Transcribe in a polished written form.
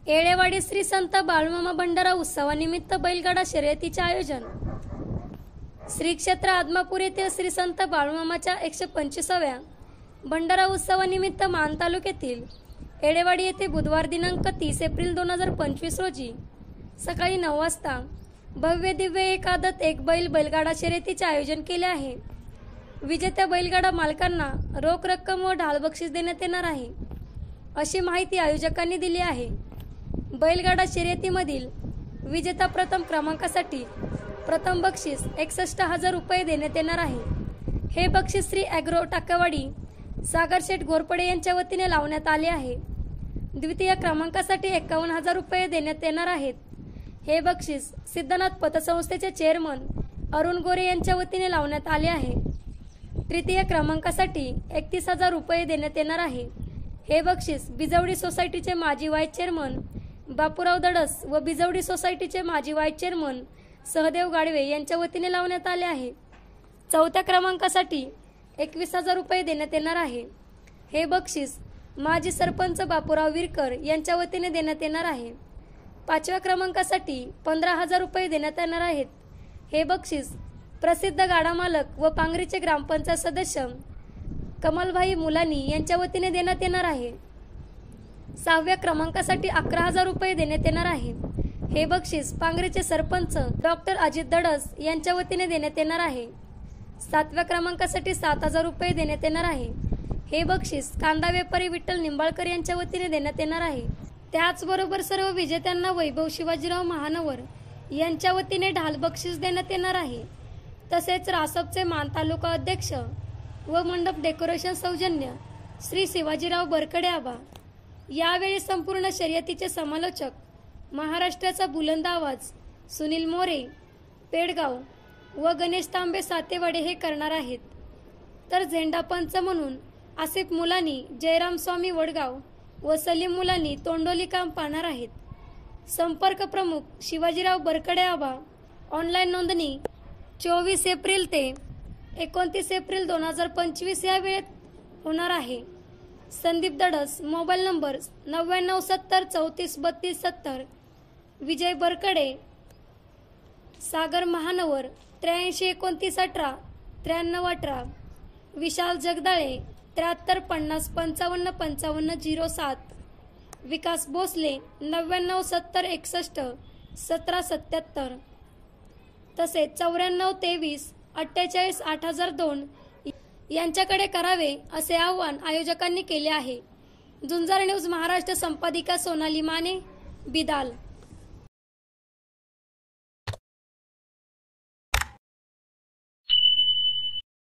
येळेवाडी श्री संत बाळूमामा भंडारा उत्सवानिमित्त बैलगाडा शर्यतीचे आयोजन. श्री क्षेत्र आदमापूर येथील श्री संत बाळूमामाच्या 125व्या भंडारा उत्सवानिमित्त मान तालुक्यातील येळेवाडी येथे बुधवार दिनांक 30 एप्रिल 2025 रोजी सकाळी 9 वाजता भव्य दिव्य एक आदत एक बैल बैलगाडा शर्यतीचे आयोजन केले आहे. विजेत्या बैलगाडा मालकांना रोख रक्कम व ढाल बक्षीस देण्यात येणार आहे, अशी माहिती आयोजकांनी दिली आहे. बैलगाडा शर्यतीमधील विजेता प्रथम क्रमांकासाठी प्रथम बक्षीस 61,000 रुपये देण्यात येणार आहे. हे बक्षीस श्री ॲग्रो टाकेवाडी सागर शेठ घोरपडे यांच्या वतीने लावण्यात आले आहे. द्वितीय क्रमांकासाठी 51,000 रुपये देण्यात येणार आहेत. हे बक्षीस सिद्धनाथ पतसंस्थेचे चेअरमन अरुण गोरे यांच्या वतीने लावण्यात आले आहे. तृतीय क्रमांकासाठी 31,000 रुपये देण्यात येणार आहे. हे बक्षीस बिजवडी सोसायटीचे माजी व्हाईस चेअरमन बापूराव दडस व बिजवडी सोसायटीचे माजी व्हाईस चेअरमन सहदेव गाडवे यांच्या वतीने लावण्यात आले आहे. चौथ्या क्रमांकासाठी 21,000 रुपये देण्यात येणार आहे. हे बक्षीस माजी सरपंच बापूराव विरकर यांच्या वतीने देण्यात येणार आहे. पाचव्या क्रमांकासाठी 15,000 रुपये देण्यात येणार आहेत. हे बक्षीस प्रसिद्ध गाडा मालक व पांगरीचे ग्रामपंचायत सदस्य कमलभाई मुलानी यांच्या वतीने देण्यात येणार आहे. सहाव्या क्रमांकासाठी 11,000 रुपये देण्यात येणार आहे. हे बक्षीस पांगरीचे सरपंच डॉक्टर अजित दडस यांच्या वतीने देण्यात येणार आहे. सातव्या क्रमांकासाठी 7,000 रुपये देण्यात येणार आहे. हे बक्षीस कांदा व्यापारी विठ्ठल निंबाळकर यांच्या वतीने देण्यात येणार आहे. त्याचबरोबर सर्व विजेत्यांना वैभव शिवाजीराव महानवर यांच्या वतीने ढाल बक्षीस देण्यात येणार आहे. तसेच रासपचे मान तालुका अध्यक्ष व मंडप डेकोरेशन सौजन्य श्री शिवाजीराव बरकडे आबा. यावेळी संपूर्ण शर्यतीचे समालोचक महाराष्ट्राचा बुलंद आवाज सुनील मोरे पेडगाव व गणेश तांबे सातेवाडे हे करणार आहेत. तर झेंडा पंच म्हणून आसिफ मुलानी जयराम स्वामी वडगाव व सलीम मुलानी तोंडोली काम पाहणार आहेत. संपर्क प्रमुख शिवाजीराव बरकडे आबा. ऑनलाईन नोंदणी 24 एप्रिल ते 29 एप्रिल 2025 या वेळेत होणार आहे. संदीप दडस. Mobile number 9970 34 32 70. विजय बरकडे सागर महानवर 83 29 18 93 18. विशाल जगदाळे 73 50 55 55 07. विकास भोसले 99 70 61 17 77. तसेच 94 23 48 8002 यांच्याकडे करावे असे आवाहन आयोजकांनी केले आहे. झुंजार न्यूज महाराष्ट्र संपादिका सोनाली माने बिदाल.